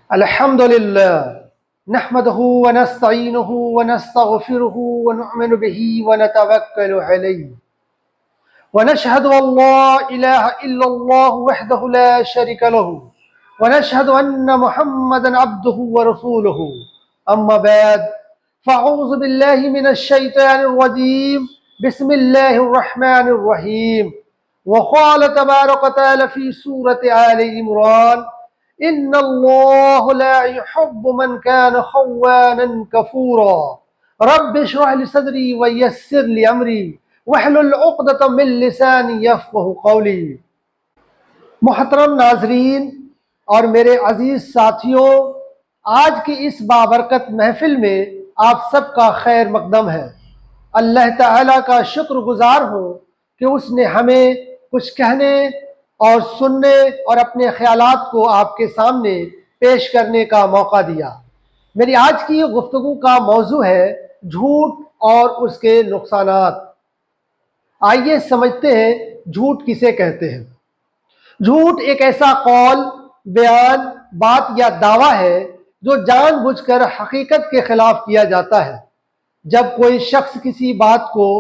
الحمد لله نحمده ونستعينه ونستغفره ونؤمن به ونتوكل عليه ونشهد أن لا إله إلا الله وحده لا شريك له ونشهد أن محمدا عبده ورسوله أما بعد فأعوذ بالله من الشيطان الرجيم بسم الله الرحمن الرحيم وقال تبارك وتعالى في سورة آل عمران إن الله لا يحب من كان خوانا كفورا رب اشرح لي صدري ويسر لي أمري واحلل عقدة من لساني يفقهوا قولي۔ محترم ناظرین اور میرے عزیز ساتھیوں، آج کی اس بابرکت محفل میں آپ سب کا خیر مقدم ہے۔ اللہ تعالیٰ کا شکر گزار ہوں کہ اس نے ہمیں کچھ کہنے اور سننے اور اپنے خیالات کو آپ کے سامنے پیش کرنے کا موقع دیا۔ میری آج کی گفتگو کا موضوع ہے جھوٹ اور اس کے نقصانات۔ آئیے سمجھتے ہیں جھوٹ کسے کہتے ہیں۔ جھوٹ ایک ایسا قول، بیان، بات یا دعویٰ ہے جو جان بوجھ کر حقیقت کے خلاف کیا جاتا ہے۔ جب کوئی شخص کسی بات کو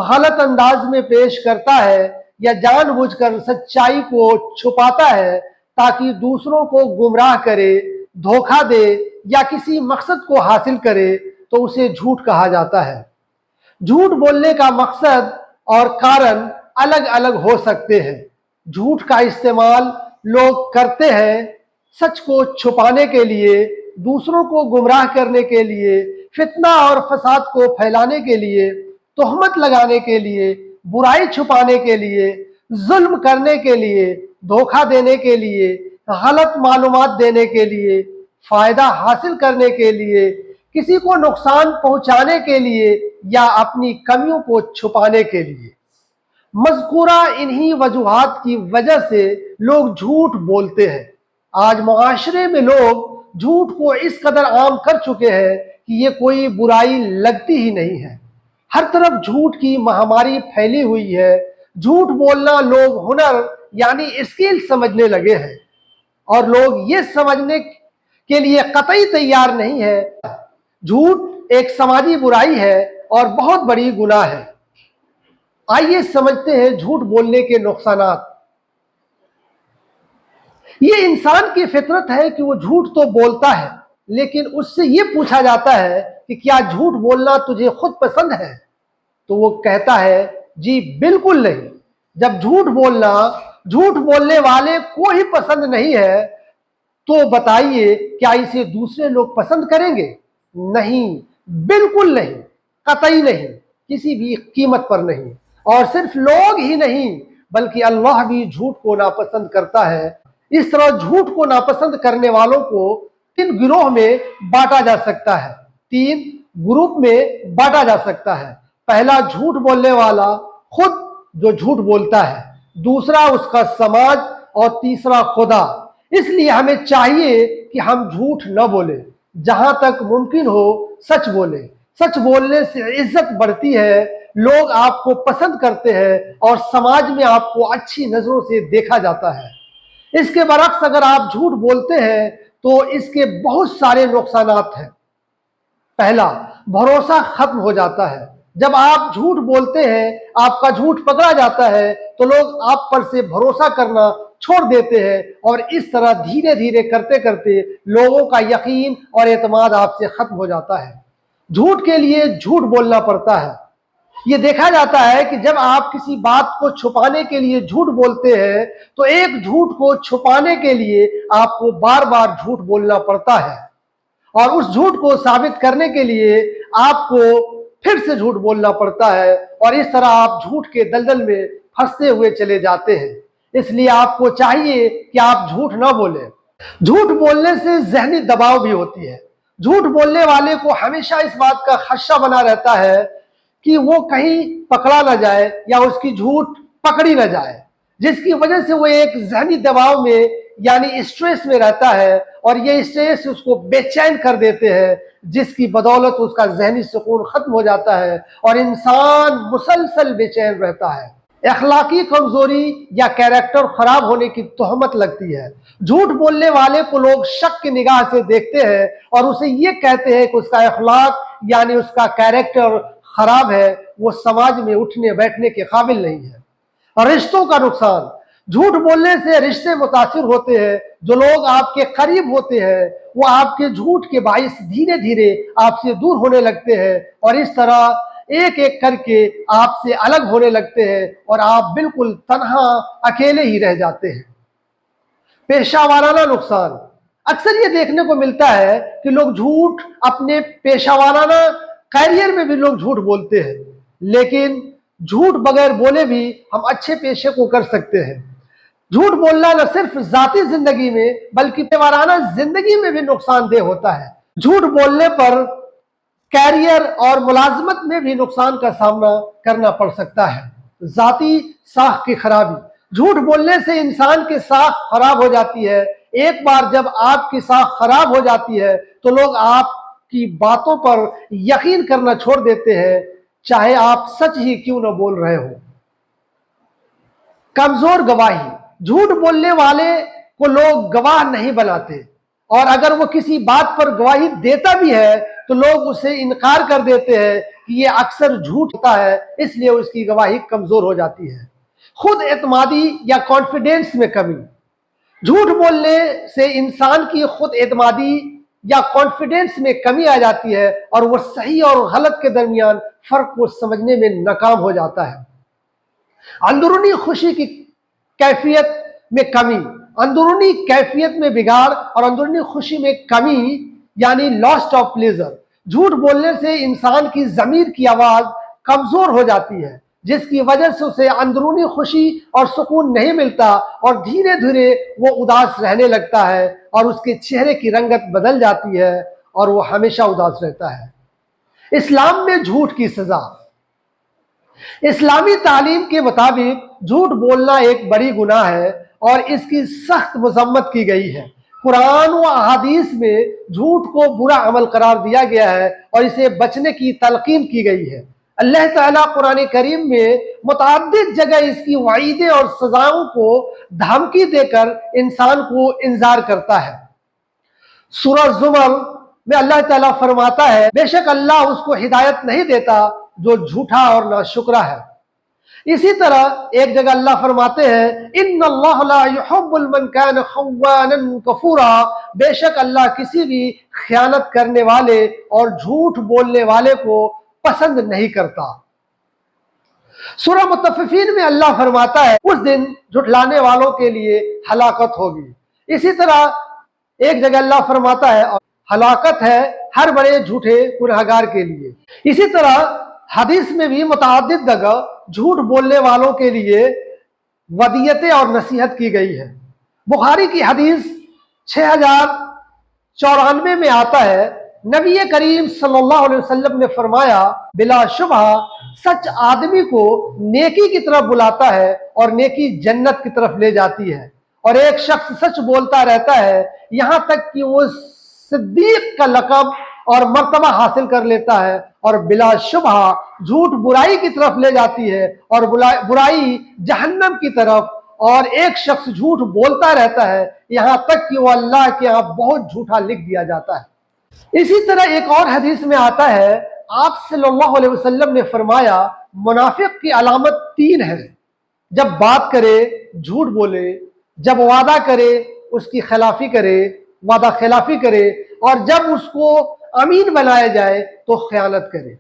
غلط انداز میں پیش کرتا ہے یا جان بوجھ کر سچائی کو چھپاتا ہے تاکہ دوسروں کو گمراہ کرے، دھوکہ دے یا کسی مقصد کو حاصل کرے تو اسے جھوٹ کہا جاتا ہے۔ جھوٹ بولنے کا مقصد اور کارن الگ الگ ہو سکتے ہیں۔ جھوٹ کا استعمال لوگ کرتے ہیں سچ کو چھپانے کے لیے، دوسروں کو گمراہ کرنے کے لیے، فتنہ اور فساد کو پھیلانے کے لیے، تہمت لگانے کے لیے، برائی چھپانے کے لیے، ظلم کرنے کے لیے، دھوکہ دینے کے لیے، غلط معلومات دینے کے لیے، فائدہ حاصل کرنے کے لیے، کسی کو نقصان پہنچانے کے لیے یا اپنی کمیوں کو چھپانے کے لیے۔ مذکورہ انہی وجوہات کی وجہ سے لوگ جھوٹ بولتے ہیں۔ آج معاشرے میں لوگ جھوٹ کو اس قدر عام کر چکے ہیں کہ یہ کوئی برائی لگتی ہی نہیں ہے۔ ہر طرف جھوٹ کی مہاماری پھیلی ہوئی ہے۔ جھوٹ بولنا لوگ ہنر یعنی اسکل سمجھنے لگے ہیں، اور لوگ یہ سمجھنے کے لیے قطعی تیار نہیں ہے۔ جھوٹ ایک سماجی برائی ہے اور بہت بڑی گناہ ہے۔ آئیے سمجھتے ہیں جھوٹ بولنے کے نقصانات۔ یہ انسان کی فطرت ہے کہ وہ جھوٹ تو بولتا ہے، لیکن اس سے یہ پوچھا جاتا ہے کہ کیا جھوٹ بولنا تجھے خود پسند ہے؟ تو وہ کہتا ہے جی بالکل نہیں۔ جب جھوٹ بولنے والے کو ہی پسند نہیں ہے تو بتائیے کیا اسے دوسرے لوگ پسند کریں گے؟ نہیں، بالکل نہیں، قطعی نہیں، کسی بھی قیمت پر نہیں۔ اور صرف لوگ ہی نہیں بلکہ اللہ بھی جھوٹ کو ناپسند کرتا ہے۔ اس طرح جھوٹ کو ناپسند کرنے والوں کو 3 گروہ میں بانٹا جا سکتا ہے، 3 گروپ میں بانٹا جا سکتا ہے۔ پہلا جھوٹ بولنے والا خود جو جھوٹ بولتا ہے، دوسرا اس کا سماج، اور تیسرا خدا۔ اس لیے ہمیں چاہیے کہ ہم جھوٹ نہ بولیں، جہاں تک ممکن ہو سچ بولیں۔ سچ بولنے سے عزت بڑھتی ہے، لوگ آپ کو پسند کرتے ہیں اور سماج میں آپ کو اچھی نظروں سے دیکھا جاتا ہے۔ اس کے برعکس اگر آپ جھوٹ بولتے ہیں تو اس کے بہت سارے نقصانات ہیں۔ پہلا، بھروسہ ختم ہو جاتا ہے۔ جب آپ جھوٹ بولتے ہیں، آپ کا جھوٹ پکڑا جاتا ہے تو لوگ آپ پر سے بھروسہ کرنا چھوڑ دیتے ہیں، اور اس طرح دھیرے دھیرے کرتے کرتے لوگوں کا یقین اور اعتماد آپ سے ختم ہو جاتا ہے۔ جھوٹ کے لیے جھوٹ بولنا پڑتا ہے۔ یہ دیکھا جاتا ہے کہ جب آپ کسی بات کو چھپانے کے لیے جھوٹ بولتے ہیں تو ایک جھوٹ کو چھپانے کے لیے آپ کو بار بار جھوٹ بولنا پڑتا ہے، اور اس جھوٹ کو ثابت کرنے کے لیے آپ کو پھر سے جھوٹ بولنا پڑتا ہے، اور اس طرح آپ جھوٹ کے دلدل میں پھنستے ہوئے چلے جاتے ہیں۔ اس لیے آپ کو چاہیے کہ آپ جھوٹ نہ بولیں۔ جھوٹ بولنے سے ذہنی دباؤ بھی ہوتی ہے۔ جھوٹ بولنے والے کو ہمیشہ اس بات کا خدشہ بنا رہتا ہے کہ وہ کہیں پکڑا نہ جائے یا اس کی جھوٹ پکڑی نہ جائے، جس کی وجہ سے وہ ایک ذہنی دباؤ میں یعنی اسٹریس میں رہتا ہے، اور یہ اسٹریس اس کو بے چین کر دیتے ہیں، جس کی بدولت اس کا ذہنی سکون ختم ہو جاتا ہے اور انسان مسلسل بے چین رہتا ہے۔ اخلاقی کمزوری یا کیریکٹر خراب ہونے کی تہمت لگتی ہے۔ جھوٹ بولنے والے کو لوگ شک کی نگاہ سے دیکھتے ہیں اور اسے یہ کہتے ہیں کہ اس کا اخلاق یعنی اس کا کیریکٹر خراب ہے، وہ سماج میں اٹھنے بیٹھنے کے قابل نہیں ہے۔ اور رشتوں کا نقصان، جھوٹ بولنے سے رشتے متاثر ہوتے ہیں۔ جو لوگ آپ کے قریب ہوتے ہیں وہ آپ کے جھوٹ کے باعث دھیرے دھیرے آپ سے دور ہونے لگتے ہیں اور اس طرح ایک ایک کر کے آپ سے الگ ہونے لگتے ہیں اور آپ بالکل تنہا اکیلے ہی رہ جاتے ہیں۔ پیشہ وارانہ نقصان، اکثر یہ دیکھنے کو ملتا ہے کہ لوگ جھوٹ اپنے پیشہ وارانہ کیریئر میں بھی لوگ جھوٹ بولتے ہیں، لیکن جھوٹ بغیر بولے بھی ہم اچھے پیشے کو کر سکتے ہیں۔ جھوٹ بولنا نہ صرف ذاتی زندگی میں بلکہ پیشہ وارانہ زندگی میں بھی نقصان دہ ہوتا ہے۔ جھوٹ بولنے پر کیریئر اور ملازمت میں بھی نقصان کا سامنا کرنا پڑ سکتا ہے۔ ذاتی ساکھ کی خرابی، جھوٹ بولنے سے انسان کی ساکھ خراب ہو جاتی ہے۔ ایک بار جب آپ کی ساکھ خراب ہو جاتی ہے تو لوگ آپ کی باتوں پر یقین کرنا چھوڑ دیتے ہیں، چاہے آپ سچ ہی کیوں نہ بول رہے ہو۔ کمزور گواہی، جھوٹ بولنے والے کو لوگ گواہ نہیں بناتے اور اگر وہ کسی بات پر گواہی دیتا بھی ہے تو لوگ اسے انکار کر دیتے ہیں کہ یہ اکثر جھوٹ ہوتا ہے، اس لیے اس کی گواہی کمزور ہو جاتی ہے۔ خود اعتمادی یا کانفیڈینس میں کمی، جھوٹ بولنے سے انسان کی خود اعتمادی یا کانفیڈینس میں کمی آ جاتی ہے اور وہ صحیح اور غلط کے درمیان فرق کو سمجھنے میں ناکام ہو جاتا ہے۔ اندرونی خوشی کی کیفیت میں کمی، اندرونی کیفیت میں بگاڑ اور اندرونی خوشی میں کمی یعنی لاس آف پلیزر، جھوٹ بولنے سے انسان کی ضمیر کی آواز کمزور ہو جاتی ہے جس کی وجہ سے اسے اندرونی خوشی اور سکون نہیں ملتا اور دھیرے دھیرے وہ اداس رہنے لگتا ہے اور اس کے چہرے کی رنگت بدل جاتی ہے اور وہ ہمیشہ اداس رہتا ہے۔ اسلام میں جھوٹ کی سزا، اسلامی تعلیم کے مطابق جھوٹ بولنا ایک بڑی گناہ ہے اور اس کی سخت مذمت کی گئی ہے۔ قرآن و احادیث میں جھوٹ کو برا عمل قرار دیا گیا ہے اور اسے بچنے کی تلقین کی گئی ہے۔ اللہ تعالیٰ قرآن کریم میں متعدد جگہ اس کی وعیدیں اور سزاؤں کو دھمکی دے کر انسان کو انذار کرتا ہے۔ سورہ زمر میں اللہ تعالیٰ فرماتا ہے، بے شک اللہ اس کو ہدایت نہیں دیتا جو جھوٹا اور ناشکرا ہے۔ اسی طرح ایک جگہ اللہ فرماتے ہیں، ان اللہ لا يحب من كان خوانا کفورا، بے شک اللہ کسی بھی خیانت کرنے والے اور جھوٹ بولنے والے کو پسند نہیں کرتا۔ سورہ مطففین میں اللہ فرماتا ہے، اس دن جھٹلانے والوں کے لیے ہلاکت ہوگی۔ اسی طرح ایک جگہ اللہ فرماتا ہے، ہلاکت ہے ہر بڑے جھوٹے گنہگار کے لیے۔ اسی طرح حدیث میں بھی متعدد جگہ جھوٹ بولنے والوں کے لیے ودیتیں اور نصیحت کی گئی ہے۔ بخاری کی حدیث 6094 میں آتا ہے، نبی کریم صلی اللہ علیہ وسلم نے فرمایا، بلا شبہ سچ آدمی کو نیکی کی طرف بلاتا ہے اور نیکی جنت کی طرف لے جاتی ہے، اور ایک شخص سچ بولتا رہتا ہے یہاں تک کہ وہ صدیق کا لقب اور مرتبہ حاصل کر لیتا ہے، اور بلا شبہ جھوٹ برائی کی طرف لے جاتی ہے اور برائی جہنم کی طرف، اور ایک شخص جھوٹ بولتا رہتا ہے یہاں تک کہ وہ اللہ کے یہاں بہت جھوٹا لکھ دیا جاتا ہے۔ اسی طرح ایک اور حدیث میں آتا ہے، آپ صلی اللہ علیہ وسلم نے فرمایا، منافق کی علامت 3 ہے، جب بات کرے جھوٹ بولے، جب وعدہ کرے اس کی خلافی کرے، وعدہ خلافی کرے، اور جب اس کو امین بنایا جائے تو خیانت کرے۔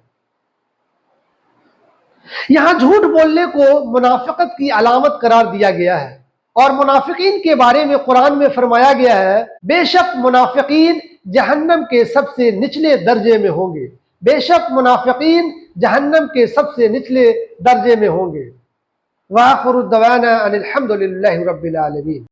یہاں جھوٹ بولنے کو منافقت کی علامت قرار دیا گیا ہے، اور منافقین کے بارے میں قرآن میں فرمایا گیا ہے، بے شک منافقین جہنم کے سب سے نچلے درجے میں ہوں گے، بے شک منافقین جہنم کے سب سے نچلے درجے میں ہوں گے۔ وآخر دعوانا ان الحمد للہ رب العالمین۔